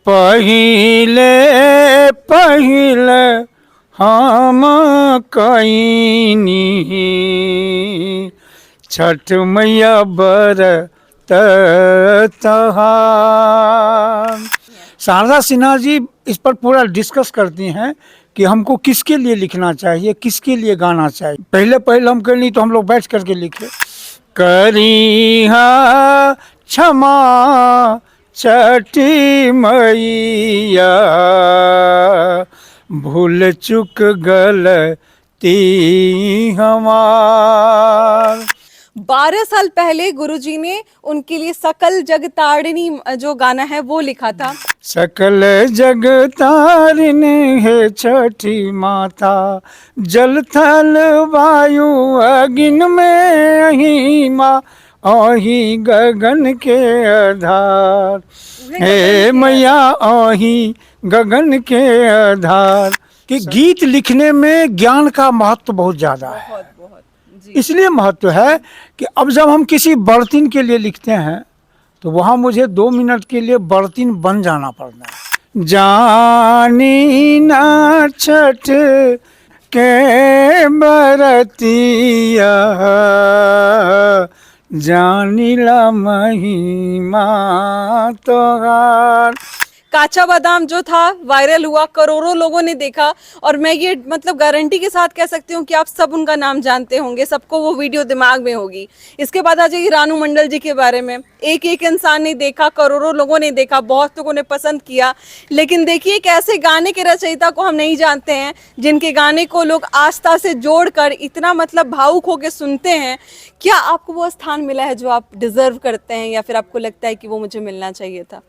पहिले पहिले हम कईनी छठ मैया बरत तहार। शारदा सिन्हा जी इस पर पूरा डिस्कस करती हैं कि हमको किसके लिए लिखना चाहिए, किसके लिए गाना चाहिए। पहले पहले हम कहीं नहीं तो हम लोग बैठ करके लिखे। करिहा क्षमा छठी मैया भूल चुक गलती हमार। 12 साल पहले गुरुजी ने उनके लिए सकल जग तारिणी जो गाना है वो लिखा था। सकल जग तारिणी है छठी माता, जल थल वायु अग्नि में अही माँ, अही गगन के आधार। हे मैया अही गगन के आधार। कि गीत लिखने में ज्ञान का महत्व बहुत ज़्यादा है। बहुत बहुत जी। इसलिए महत्व है कि अब जब हम किसी बर्तन के लिए लिखते हैं तो वहाँ मुझे 2 मिनट के लिए बर्तन बन जाना पड़ता है। जानी ना छठ के बरतिया, जानिला महिमा तोहार। काचा बादाम जो था वायरल हुआ, करोड़ों लोगों ने देखा और मैं ये मतलब गारंटी के साथ कह सकती हूँ कि आप सब उनका नाम जानते होंगे, सबको वो वीडियो दिमाग में होगी। इसके बाद आ जाइए रानू मंडल जी के बारे में। एक एक इंसान ने देखा, करोड़ों लोगों ने देखा, बहुत लोगों ने पसंद किया। लेकिन देखिए एक ऐसे गाने के रचयिता को हम नहीं जानते हैं जिनके गाने को लोग आस्था से जोड़कर इतना मतलब भावुक होकर सुनते हैं। क्या आपको वो स्थान मिला है जो आप डिजर्व करते हैं या फिर आपको लगता है कि वो मुझे मिलना चाहिए था?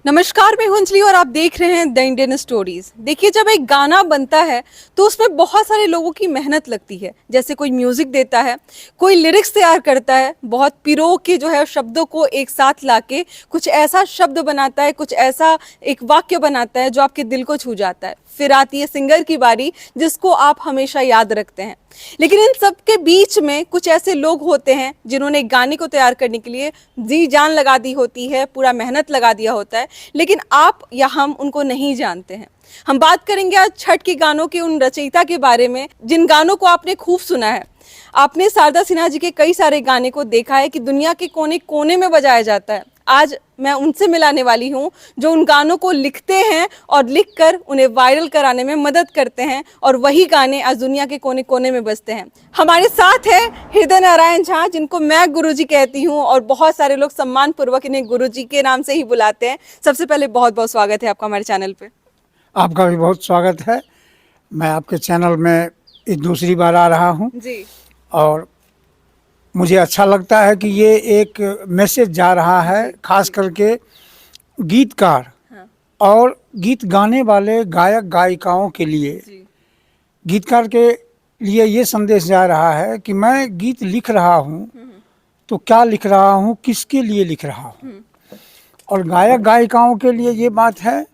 नमस्कार, मैं हूं अंजलि और आप देख रहे हैं द इंडियन स्टोरीज। देखिए जब एक गाना बनता है तो उसमें बहुत सारे लोगों की मेहनत लगती है। जैसे कोई म्यूजिक देता है, कोई लिरिक्स तैयार करता है, बहुत पिरो के जो है शब्दों को एक साथ लाके कुछ ऐसा शब्द बनाता है, कुछ ऐसा एक वाक्य बनाता है जो आपके दिल को छू जाता है। फिर आती है सिंगर की बारी जिसको आप हमेशा याद रखते हैं। लेकिन इन सब के बीच में कुछ ऐसे लोग होते हैं जिन्होंने गाने को तैयार करने के लिए जी जान लगा दी होती है, पूरा मेहनत लगा दिया होता है, लेकिन आप या हम उनको नहीं जानते हैं। हम बात करेंगे आज छठ के गानों के उन रचयिता के बारे में जिन गानों को आपने खूब सुना है। आपने शारदा सिन्हा जी के कई सारे गाने को देखा है कि दुनिया के कोने कोने में बजाया जाता है। आज मैं उनसे मिलाने वाली हूँ जो उन गानों को लिखते हैं और लिखकर उन्हें वायरल कराने में मदद करते हैं और वही गाने आज दुनिया के कोने कोने में बजते हैं। हमारे साथ है हृदय नारायण झा, जिनको मैं गुरुजी कहती हूँ और बहुत सारे लोग सम्मान पूर्वक इन्हें गुरुजी के नाम से ही बुलाते हैं। सबसे पहले बहुत बहुत स्वागत है आपका हमारे चैनल पे। आपका भी बहुत स्वागत है। मैं आपके चैनल में दूसरी बार आ रहा हूँ जी। और मुझे अच्छा लगता है कि ये एक मैसेज जा रहा है, खास करके गीतकार और गीत गाने वाले गायक गायिकाओं के लिए। गीतकार के लिए ये संदेश जा रहा है कि मैं गीत लिख रहा हूँ तो क्या लिख रहा हूँ, किसके लिए लिख रहा हूँ। और गायक गायिकाओं के लिए ये बात है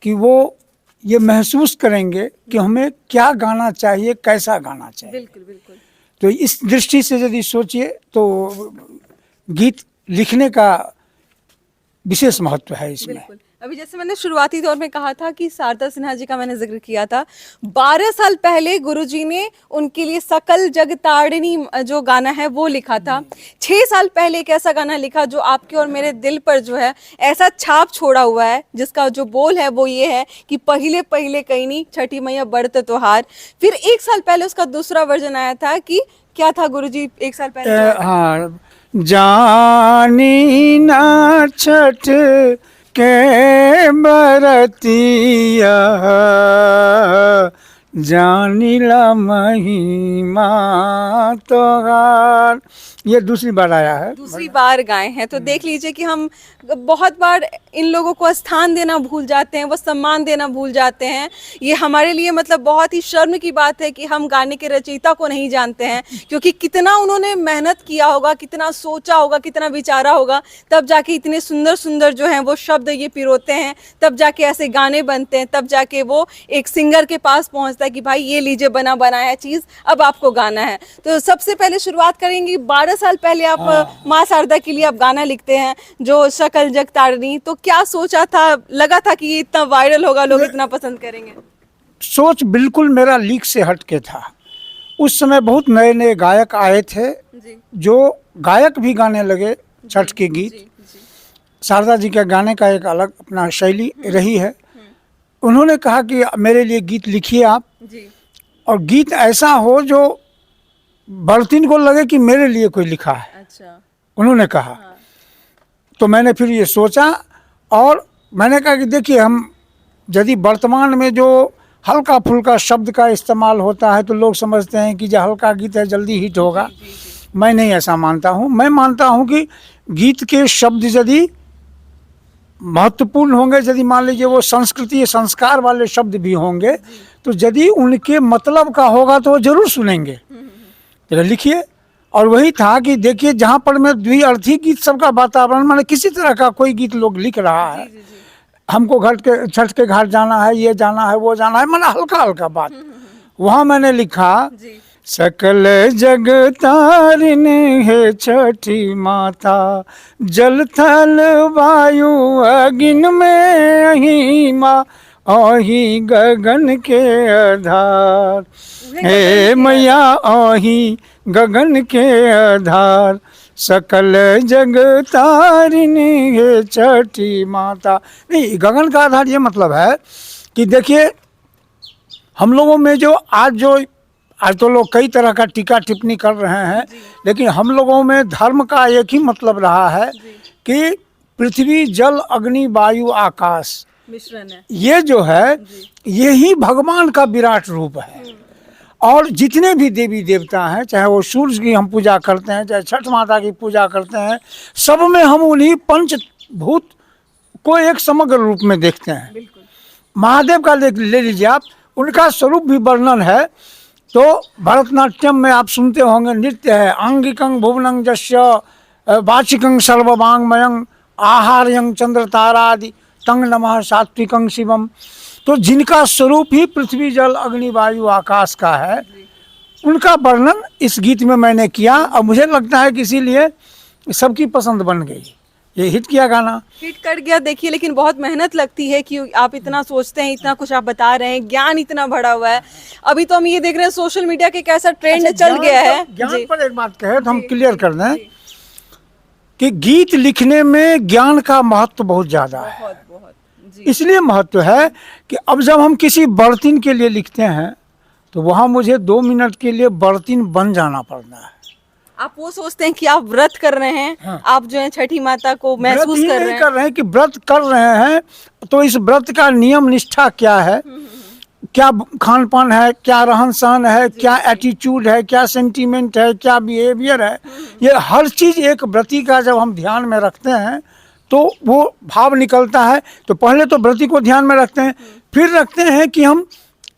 कि वो ये महसूस करेंगे कि हमें क्या गाना चाहिए, कैसा गाना चाहिए। बिल्कुल बिल्कुल। तो इस दृष्टि से यदि सोचिए तो गीत लिखने का विशेष महत्व है इसमें। बिल्कुल। अभी जैसे मैंने शुरुआती दौर में कहा था कि शारदा सिन्हा जी का मैंने जिक्र किया था। 12 साल पहले गुरुजी ने उनके लिए सकल जग तारिणी जो गाना है वो लिखा था। 6 साल पहले एक ऐसा गाना लिखा जो आपके और मेरे दिल पर जो है ऐसा छाप छोड़ा हुआ है, जिसका जो बोल है वो ये है कि पहिले पहिले कईनी छठी मैया बरत त्योहार। फिर 1 साल पहले उसका दूसरा वर्जन आया था कि क्या था गुरुजी 1 साल पहले? हाँ, जानी ना छठ के बरतिया, जानिला महिमा तोहार। ये दूसरी बार आया है, दूसरी बार गाए हैं। तो देख लीजिए कि हम बहुत बार इन लोगों को स्थान देना भूल जाते हैं, वो सम्मान देना भूल जाते हैं। ये हमारे लिए मतलब बहुत ही शर्म की बात है कि हम गाने के रचयिता को नहीं जानते हैं, क्योंकि कितना उन्होंने मेहनत किया होगा, कितना सोचा होगा, कितना विचारा होगा, तब जाके इतने सुंदर सुंदर जो हैं वो शब्द ये पिरोते हैं, तब जाके ऐसे गाने बनते हैं, तब जाके वो एक सिंगर के पास पहुंचता है कि भाई ये लीजिए बना बनाया चीज़ अब आपको गाना है। तो सबसे पहले शुरुआत करेंगे 12 18 साल पहले आप माँ शारदा के लिए आप गाना लिखते हैं जो शकल जग तारनी, तो क्या सोचा था, लगा था कि ये इतना वायरल होगा, लोग इतना पसंद करेंगे? सोच बिल्कुल मेरा लीक से हटके था। उस समय बहुत नए नए गायक आए थे जी जो गायक भी गाने लगे छठ के गीत। जी शारदा जी के गाने का एक अलग अपना शैली रही है। उन्होंने कहा कि मेरे लिए गीत लिखिए आप, जी और गीत ऐसा हो जो बर्तिन को लगे कि मेरे लिए कोई लिखा है, अच्छा उन्होंने कहा। तो मैंने फिर ये सोचा और मैंने कहा कि देखिए, हम यदि वर्तमान में जो हल्का फुल्का शब्द का इस्तेमाल होता है तो लोग समझते हैं कि जो हल्का गीत है जल्दी हिट होगा। मैं नहीं ऐसा मानता हूँ। मैं मानता हूँ कि गीत के शब्द यदि महत्वपूर्ण होंगे, यदि मान लीजिए वो संस्कृति संस्कार वाले शब्द भी होंगे, तो यदि उनके मतलब का होगा तो वो जरूर सुनेंगे। तो लिखिए। और वही था कि देखिए, जहाँ पर मैं द्विअर्थी गीत सबका वातावरण, माने किसी तरह का कोई गीत लोग लिख रहा है, हमको छठ के घाट जाना है, ये जाना है, वो जाना है, माना हल्का हल्का बात, वहाँ मैंने लिखा सकल जग तारिन है छठी माता, जल थल वायु अग्नि में अही माँ, अही गगन के आधार, हे मैया अही गगन के आधार, सकल जग तारिणी है छठी माता। नहीं, गगन का आधार ये मतलब है कि देखिए, हम लोगों में जो आज तो लोग कई तरह का टीका टिप्पणी कर रहे हैं, लेकिन हम लोगों में धर्म का एक ही मतलब रहा है कि पृथ्वी जल अग्नि वायु आकाश मिश्रण है, ये जो है यही भगवान का विराट रूप है। और जितने भी देवी देवता हैं, चाहे वो सूर्य की हम पूजा करते हैं, चाहे छठ माता की पूजा करते हैं, सब में हम उन्हीं पंचभूत को एक समग्र रूप में देखते हैं। महादेव का ले लीजिए आप, उनका स्वरूप भी वर्णन है। तो भरतनाट्यम में आप सुनते होंगे, नृत्य है अंगिकं भुवनं जस्य वाचिकं सर्ववांगमयं आहार्यं चंद्र तारादि तंग नमः सात्विकं शिवम। तो जिनका स्वरूप ही पृथ्वी जल अग्नि वायु आकाश का है, उनका वर्णन इस गीत में मैंने किया। और मुझे लगता है कि इसीलिए सबकी पसंद बन गई, ये हिट किया गाना। हिट कर गया। देखिए, लेकिन बहुत मेहनत लगती है कि आप इतना सोचते हैं, इतना कुछ आप बता रहे हैं, ज्ञान इतना भरा हुआ है। अभी तो हम ये देख रहे हैं सोशल मीडिया के कैसा ट्रेंड चल गया है। ज्ञान पर एक बात कहे तो हम क्लियर कर दें कि गीत लिखने में ज्ञान का महत्व बहुत ज्यादा है। बहुत बहुत जी। इसलिए महत्व है कि अब जब हम किसी बर्तन के लिए लिखते हैं तो वहाँ मुझे 2 मिनट के लिए बर्तन बन जाना पड़ता है। आप वो सोचते हैं कि आप व्रत कर रहे हैं, हाँ। आप जो है छठी माता को महसूस व्रत ही कर नहीं रहे हैं। कर रहे हैं कि व्रत कर रहे हैं, तो इस व्रत का नियम निष्ठा क्या है, क्या खान पान है, क्या रहन सहन है, क्या एटीट्यूड है, क्या सेंटीमेंट है, क्या बिहेवियर है, ये हर चीज़ एक व्रती का जब हम ध्यान में रखते हैं तो वो भाव निकलता है। तो पहले तो व्रती को ध्यान में रखते हैं, फिर रखते हैं कि हम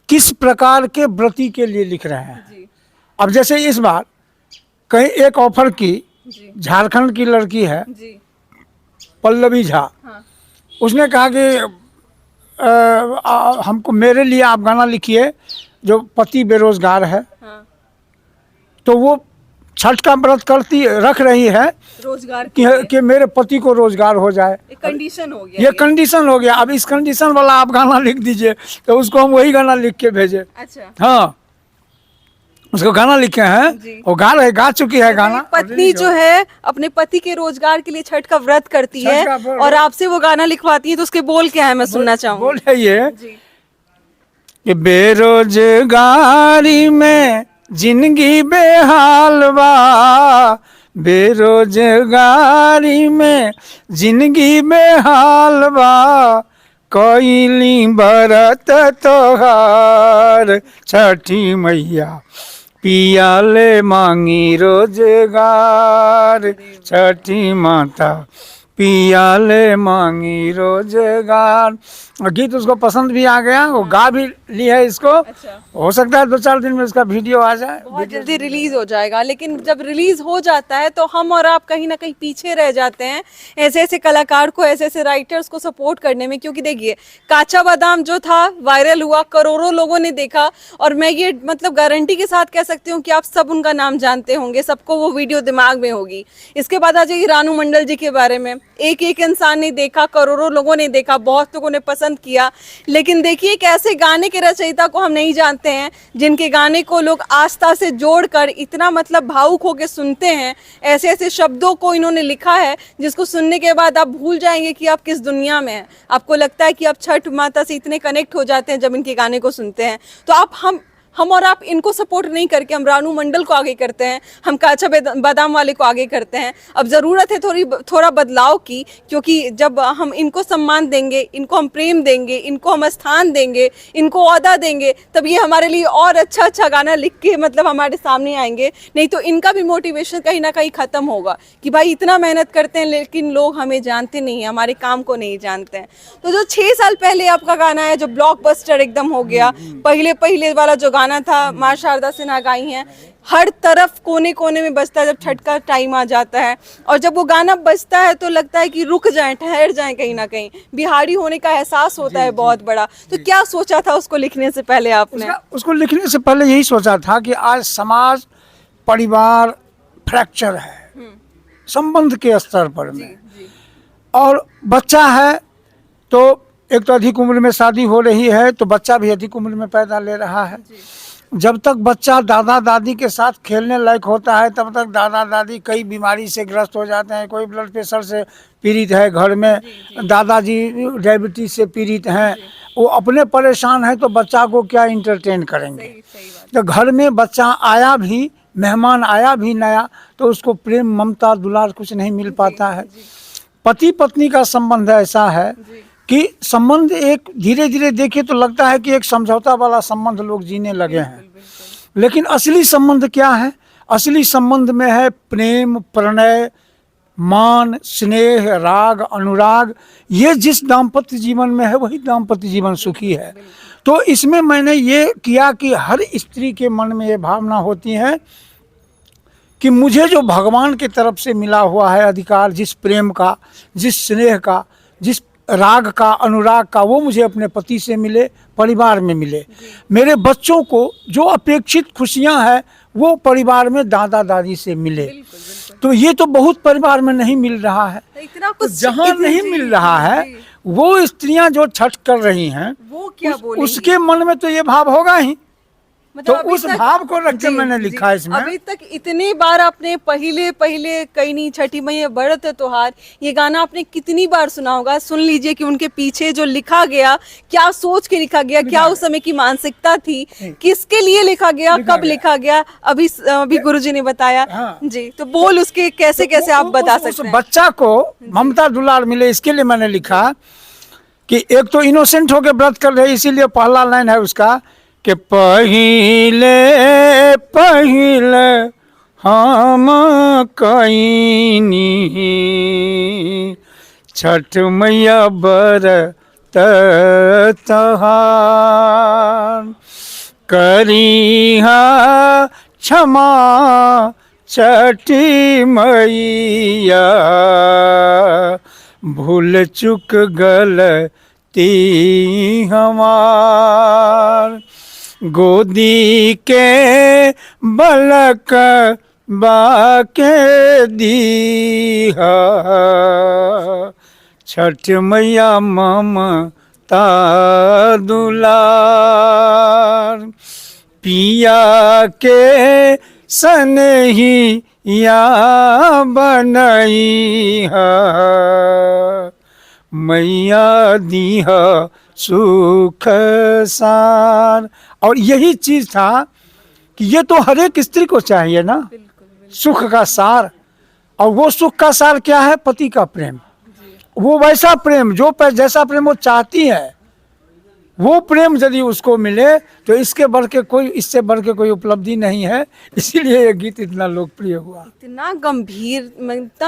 किस प्रकार के व्रती के लिए लिख रहे हैं। जी अब जैसे इस बार कहीं एक ऑफर की, जी झारखंड की लड़की है जी पल्लवी झा, हाँ उसने कहा कि हमको मेरे लिए आप गाना लिखिए जो पति बेरोजगार है। हाँ। तो वो छठ का व्रत रख रही है रोजगार के लिए कि मेरे पति को रोजगार हो जाए। एक कंडीशन हो गया ये कंडीशन हो गया। अब इस कंडीशन वाला आप गाना लिख दीजिए, तो उसको हम वही गाना लिख के भेजे। अच्छा, हाँ, उसको गाना लिखे हैं, वो गा चुकी है गाना। एक पत्नी जो है अपने पति के रोजगार के लिए छठ का व्रत करती है छठ का व्रत- और आपसे वो गाना लिखवाती है, तो उसके बोल क्या है मैं सुनना चाहूंगी। बोल है ये जी कि बेरोजगारी में जिंदगी बेहाल बा, बेरोजगारी में जिंदगी बेहाल बा, कोइली बरत तोहार छठी मैया, पिया ले मांगी रोजगार छठी माता, पिया ले मांगी रोजगार। और गीत उसको पसंद भी आ गया, वो गा भी ली है इसको। अच्छा। हो सकता है 2-4 दिन में इसका वीडियो आ जाए। बहुत जल्दी रिलीज हो जाएगा, लेकिन जब रिलीज हो जाता है तो हम और आप कहीं ना कहीं पीछे रह जाते हैं ऐसे ऐसे कलाकार को, ऐसे ऐसे राइटर्स को सपोर्ट करने में। क्योंकि देखिए, काचा बादाम जो था वायरल हुआ, करोड़ों लोगों ने देखा, और मैं ये मतलब गारंटी के साथ कह सकती हूँ कि आप सब उनका नाम जानते होंगे, सबको वो वीडियो दिमाग में होगी। इसके बाद आ जाइए रानू मंडल जी के बारे में। एक एक इंसान ने देखा, करोड़ों लोगों ने देखा, बहुत लोगों ने पसंद किया। लेकिन देखिए, एक ऐसे गाने के रचयिता को हम नहीं जानते हैं जिनके गाने को लोग आस्था से जोड़कर इतना मतलब भावुक होकर सुनते हैं। ऐसे ऐसे शब्दों को इन्होंने लिखा है जिसको सुनने के बाद आप भूल जाएंगे कि आप किस दुनिया में हैं। आपको लगता है कि आप छठ माता से इतने कनेक्ट हो जाते हैं जब इनके गाने को सुनते हैं। तो आप हम और आप इनको सपोर्ट नहीं करके हम रानू मंडल को आगे करते हैं, हम काचा बादाम वाले को आगे करते हैं। अब ज़रूरत है थोड़ा बदलाव की, क्योंकि जब हम इनको सम्मान देंगे, इनको हम प्रेम देंगे, इनको हम स्थान देंगे, इनको ओहदा देंगे, तब ये हमारे लिए और अच्छा अच्छा गाना लिख के मतलब हमारे सामने आएंगे। नहीं तो इनका भी मोटिवेशन कहीं ना कहीं ख़त्म होगा कि भाई इतना मेहनत करते हैं लेकिन लोग हमें जानते नहीं हैं, हमारे काम को नहीं जानते हैं। तो जो 6 साल पहले आपका गाना है जो ब्लॉकबस्टर एकदम हो गया, पहले पहले वाला जो गाना था माँ शारदा सिन्हा गाई हैं, हर तरफ कोने कोने में बजता है जब छठ का टाइम आ जाता है। और जब वो गाना बजता है तो लगता है कि रुक जाएं, ठहर जाएं, कहीं ना कहीं बिहारी होने का एहसास होता है बहुत बड़ा। तो क्या सोचा था उसको लिखने से पहले आपने? उसको लिखने से पहले यही सोचा था कि आज समाज परिवार फ्रैक्चर है संबंध के स्तर पर में, और बच्चा है तो एक तो अधिक उम्र में शादी हो रही है तो बच्चा भी अधिक उम्र में पैदा ले रहा है। जब तक बच्चा दादा दादी के साथ खेलने लायक होता है तब तक दादा दादी कई बीमारी से ग्रस्त हो जाते हैं। कोई ब्लड प्रेशर से पीड़ित है घर में, दादाजी डायबिटीज से पीड़ित हैं, वो अपने परेशान हैं तो बच्चा को क्या इंटरटेन करेंगे। तो घर में बच्चा आया भी, मेहमान आया भी नया, तो उसको प्रेम ममता दुलार कुछ नहीं मिल पाता है। पति पत्नी का संबंध ऐसा है कि संबंध एक धीरे धीरे देखे तो लगता है कि एक समझौता वाला संबंध लोग जीने लगे हैं, लेकिन असली संबंध क्या है? असली संबंध में है प्रेम, प्रणय, मान, स्नेह, राग, अनुराग। ये जिस दाम्पत्य जीवन में है वही दाम्पत्य जीवन सुखी है। तो इसमें मैंने ये किया कि हर स्त्री के मन में ये भावना होती है कि मुझे जो भगवान की तरफ से मिला हुआ है अधिकार, जिस प्रेम का, जिस स्नेह का, जिस राग का, अनुराग का, वो मुझे अपने पति से मिले, परिवार में मिले। मेरे बच्चों को जो अपेक्षित खुशियां हैं वो परिवार में दादा दादी से मिले। तो ये तो बहुत परिवार में नहीं मिल रहा है। इतना तो कुछ जहाँ नहीं मिल रहा है वो स्त्रियां जो छठ कर रही हैं वो क्या बोलेंगी? उसके मन में तो ये भाव होगा ही। तो अभी उस भाव को रख के मैंने लिखा है इसमें। अभी तक इतनी बार आपने पहले कहीं नहीं, छठी मैया बढ़त त्योहार, ये गाना आपने कितनी बार सुना होगा। सुन लीजिए कि उनके पीछे जो लिखा गया, क्या सोच के लिखा गया, क्या उस समय की मानसिकता थी, किसके लिए लिखा गया, कब लिखा गया, अभी गुरुजी ने बताया। हाँ। जी, तो बोल उसके कैसे कैसे आप बता सकते हैं? बच्चा को ममता दुलार मिले, इसके लिए मैंने लिखा कि एक तो इनोसेंट होके व्रत कर रहे, इसीलिए पहला लाइन है उसका कि पहिले पहिले हम कईनी छठ मैया बरत तहार, करिहा क्षमा छठी मैया, भूल चुक गलती हमार, गोदी के बलक बाके दीहा, छठ मैया ममता दुलार, पिया के सनहिया बनैहा, मैया दीहा सुख सार। और यही चीज था कि ये तो हर एक स्त्री को चाहिए ना, सुख का सार। और वो सुख का सार क्या है? पति का प्रेम। वो वैसा प्रेम जो जैसा प्रेम वो चाहती है वो प्रेम यदि उसको मिले तो इससे बढ़ के कोई उपलब्धि नहीं है। इसीलिए ये गीत इतना लोकप्रिय हुआ। इतना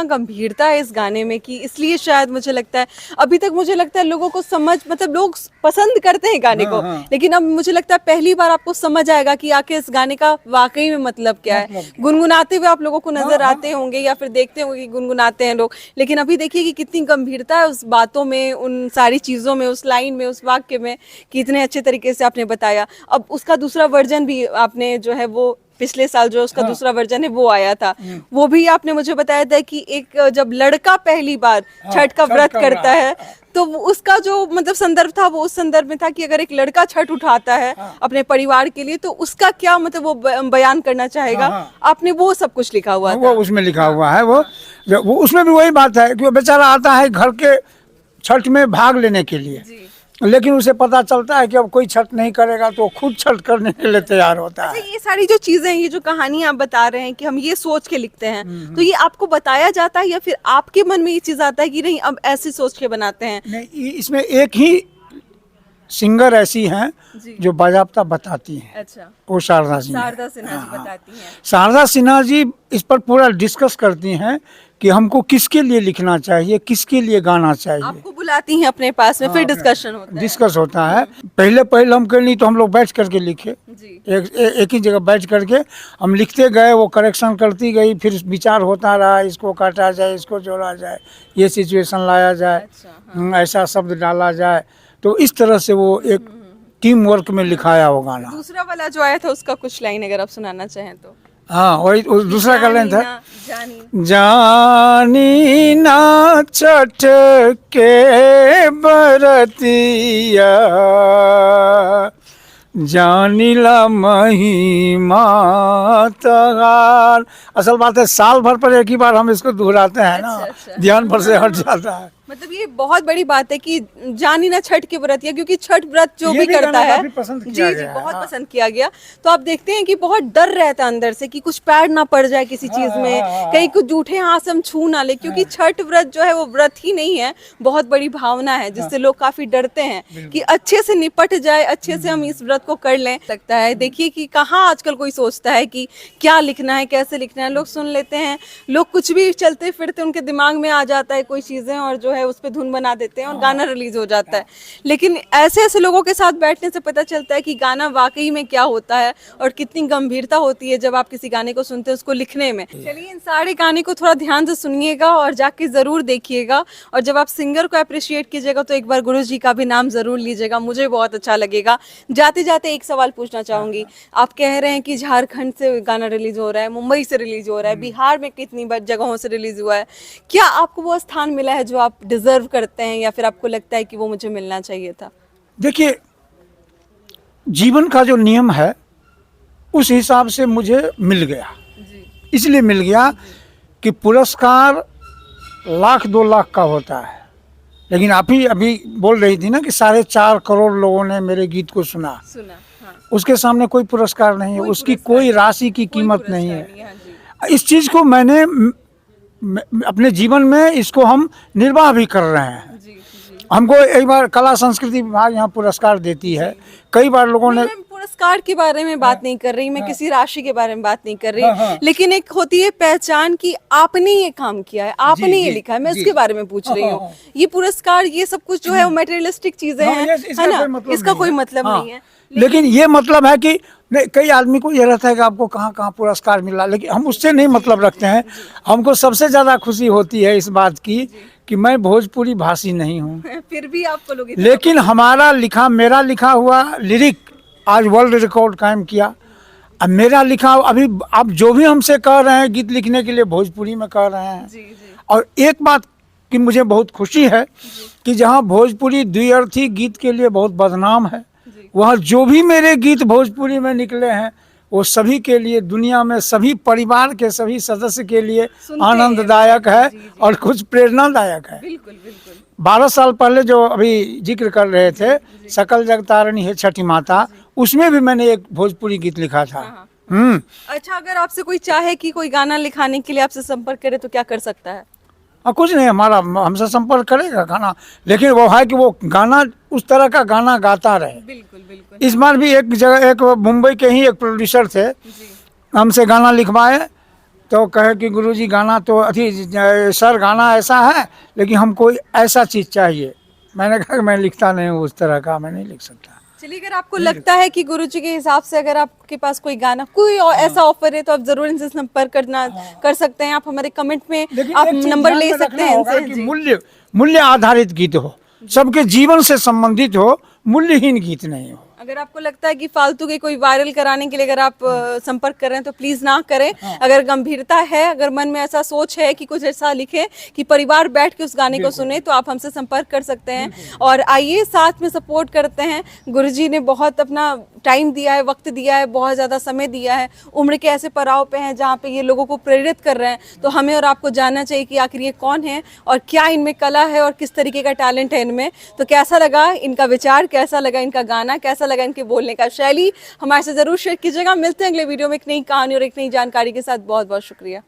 गंभीरता है इस गाने में कि इसलिए शायद मुझे लगता है अभी तक मुझे लगता है लोगों को मतलब लोग पसंद करते हैं गाने को, लेकिन अब मुझे लगता है पहली बार आपको समझ आएगा कि आखिर इस गाने का वाकई में मतलब क्या है। गुनगुनाते हुए आप लोगों को नजर आते होंगे या फिर देखते होंगे कि गुनगुनाते हैं लोग, लेकिन अभी देखिए कि कितनी गंभीरता है उस बातों में, उन सारी चीजों में, उस लाइन में, उस वाक्य में, कि इतने अच्छे तरीके से आपने बताया। अब उसका दूसरा वर्जन भी आपने जो है वो पिछले साल जो उसका दूसरा वर्जन है वो आया था, वो भी आपने मुझे बताया था कि एक जब लड़का पहली बार छठ का व्रत करता है तो उसका जो मतलब संदर्भ था वो उस संदर्भ में था कि अगर एक लड़का छठ उठाता है अपने परिवार के लिए तो उसका क्या मतलब वो बयान करना चाहेगा। आपने वो सब कुछ लिखा हुआ वो उसमें लिखा हुआ है। वो उसमें भी वही बात है कि वो बेचारा आता है घर के छठ में भाग लेने के लिए, लेकिन उसे पता चलता है कि अब कोई छठ नहीं करेगा तो खुद छठ करने के लिए तैयार होता है। ये सारी जो चीजें, ये जो कहानी आप बता रहे हैं कि हम ये सोच के लिखते हैं, तो ये आपको बताया जाता है या फिर आपके मन में ये चीज आता है कि नहीं अब ऐसे सोच के बनाते हैं? नहीं, इसमें एक ही सिंगर ऐसी हैं जो बाजाबता बताती हैं। अच्छा, वो शारदा सिन्हा जी बताती हैं। शारदा सिन्हा जी इस पर पूरा डिस्कस करती हैं कि हमको किसके लिए लिखना चाहिए, किसके लिए गाना चाहिए। आपको बुलाती हैं अपने पास में, फिर डिस्कस होता है। पहले हम कहीं नहीं तो हम लोग बैठ करके लिखे, एक ही जगह बैठ करके हम लिखते गए, वो करेक्शन करती गई, फिर विचार होता रहा, इसको काटा जाए, इसको जोड़ा जाए, ये सिचुएशन लाया जाए, ऐसा शब्द डाला जाए। तो इस तरह से वो एक टीम वर्क में लिखाया वो गाना। दूसरा वाला जो आया था उसका कुछ लाइन अगर आप सुनाना चाहें तो। हाँ, वही दूसरा का लाइन था, जानी ना छठ के बरतिया जानिला महिमा तगार। असल बात है साल भर पर एक ही बार हम इसको दोहराते हैं ना। ध्यान पर से हट जाता है। मतलब ये बहुत बड़ी बात है कि जानी ना छठ के व्रत, या क्योंकि छठ व्रत जो भी करता है जी बहुत पसंद किया गया। तो आप देखते हैं कि बहुत डर रहता है अंदर से कि कुछ पैर ना पड़ जाए किसी चीज में, कहीं कुछ जूठे हाथ से हम छू ना ले, क्योंकि छठ व्रत जो है वो व्रत ही नहीं है, बहुत बड़ी भावना है जिससे लोग काफी डरते हैं कि अच्छे से निपट जाए, अच्छे से हम इस व्रत को कर लें। लगता है देखिए कि कहाँ आजकल कोई सोचता है कि क्या लिखना है, कैसे लिखना है। लोग सुन लेते हैं, लोग कुछ भी चलते फिरते उनके दिमाग में आ जाता है कोई चीजें, और जो है उस पर धुन बना देते हैं और गाना रिलीज हो जाता है। लेकिन ऐसे लोगों के साथ बैठने से पता चलता है कि गाना वाकई में क्या होता है और कितनी गंभीरता होती है जब आप किसी गाने को सुनते हैं उसको लिखने में। चलिए इन सारे गाने को थोड़ा ध्यान से सुनिएगा और जाके जरूर देखिएगा, और जब आप सिंगर को अप्रिशिएट कीजिएगा तो एक बार गुरु जी का भी नाम जरूर लीजिएगा, मुझे बहुत अच्छा लगेगा। जाते जाते एक सवाल पूछना चाहूंगी, आप कह रहे हैं कि झारखंड से गाना रिलीज हो रहा है, मुंबई से रिलीज हो रहा है, बिहार में कितनी जगहों से रिलीज हुआ है, क्या आपको वो स्थान मिला है जो आप डिजर्व करते हैं, या फिर आपको लगता है कि वो मुझे मिलना चाहिए था? देखिए, जीवन का जो नियम है उस हिसाब से मुझे मिल गया। इसलिए मिल गया कि पुरस्कार 1-2 लाख का होता है, लेकिन आप ही अभी बोल रही थी ना कि 4.5 करोड़ लोगों ने मेरे गीत को सुना। हाँ। उसके सामने कोई पुरस्कार नहीं है, उसकी कोई राशि की कीमत नहीं है। इस चीज को मैंने अपने जीवन में इसको हम निर्वाह भी कर रहे हैं। हमको एक बार कला संस्कृति विभाग यहाँ पुरस्कार देती है, कई बार लोगों ने। पुरस्कार के बारे में बात नहीं कर रही मैं, किसी राशि के बारे में बात नहीं कर रही, लेकिन एक होती है पहचान कि आपने ये काम किया है, आपने ये लिखा है, मैं इसके बारे में पूछ रही हूँ। ये पुरस्कार, ये सब कुछ जो है वो मटेरियलिस्टिक चीजें हैं, है ना, इसका कोई मतलब नहीं है। लेकिन ये मतलब है कि कई आदमी को ये रहता है कि आपको कहाँ कहाँ पुरस्कार मिला, लेकिन हम उससे नहीं मतलब रखते हैं। हमको सबसे ज्यादा खुशी होती है इस बात की कि मैं भोजपुरी भाषी नहीं हूँ, फिर भी आपको लोग, लेकिन मेरा लिखा हुआ लिरिक आज वर्ल्ड रिकॉर्ड कायम किया। अब मेरा लिखा अभी आप जो भी हमसे कह रहे हैं गीत लिखने के लिए भोजपुरी में कह रहे हैं। और एक बात की मुझे बहुत खुशी है कि जहाँ भोजपुरी द्विअर्थी गीत के लिए बहुत बदनाम है, वहाँ जो भी मेरे गीत भोजपुरी में निकले हैं वो सभी के लिए, दुनिया में सभी परिवार के सभी सदस्य के लिए आनंददायक है और कुछ प्रेरणादायक है। बिल्कुल बिल्कुल। 12 साल पहले जो अभी जिक्र कर रहे थे, सकल जगतारणी है छठी माता, उसमें भी मैंने एक भोजपुरी गीत लिखा था। अच्छा, अगर आपसे कोई चाहे कि कोई गाना लिखाने के लिए आपसे संपर्क करे तो क्या कर सकता है? हाँ, कुछ नहीं, हमारा हमसे संपर्क करेगा गाना, लेकिन वो है कि वो गाना उस तरह का गाना गाता रहे। बिल्कुल बिल्कुल इस बार भी एक जगह, एक मुंबई के ही एक प्रोड्यूसर थे, जी। हमसे गाना लिखवाए, तो कहे कि गुरुजी गाना तो अथी सर गाना ऐसा है, लेकिन हमको ऐसा चीज़ चाहिए। मैंने कहा कि मैं लिखता नहीं हूँ उस तरह का, मैं नहीं लिख सकता। चलिए, अगर आपको लगता है कि गुरुजी के हिसाब से अगर आपके पास कोई गाना, कोई और ऐसा ऑफर है, तो आप जरूर इनसे संपर्क कर सकते हैं। आप हमारे कमेंट में लेकिन आप एक चीज़ नंबर ध्यान ले में सकते रखना हैं होगा इनसे कि जी। मूल्य आधारित गीत हो, सबके जीवन से संबंधित हो, मूल्यहीन गीत नहीं हो। अगर आपको लगता है कि फालतू के कोई वायरल कराने के लिए अगर आप संपर्क कर रहे हैं तो प्लीज ना करें। अगर गंभीरता है, अगर मन में ऐसा सोच है कि कुछ ऐसा लिखे कि परिवार बैठ के उस गाने को सुने, तो आप हमसे संपर्क कर सकते हैं। और आइए साथ में सपोर्ट करते हैं। गुरुजी ने बहुत अपना टाइम दिया है, वक्त दिया है, बहुत ज़्यादा समय दिया है। उम्र के ऐसे पड़ाव पे हैं जहाँ पे ये लोगों को प्रेरित कर रहे हैं, तो हमें और आपको जानना चाहिए कि आखिर ये कौन है और क्या इनमें कला है और किस तरीके का टैलेंट है इनमें। तो कैसा लगा इनका विचार, कैसा लगा इनका गाना, कैसा लगा इनके बोलने का शैली, हमारे से ज़रूर शेयर कीजिएगा। मिलते हैं अगले वीडियो में एक नई कहानी और एक नई जानकारी के साथ। बहुत बहुत शुक्रिया।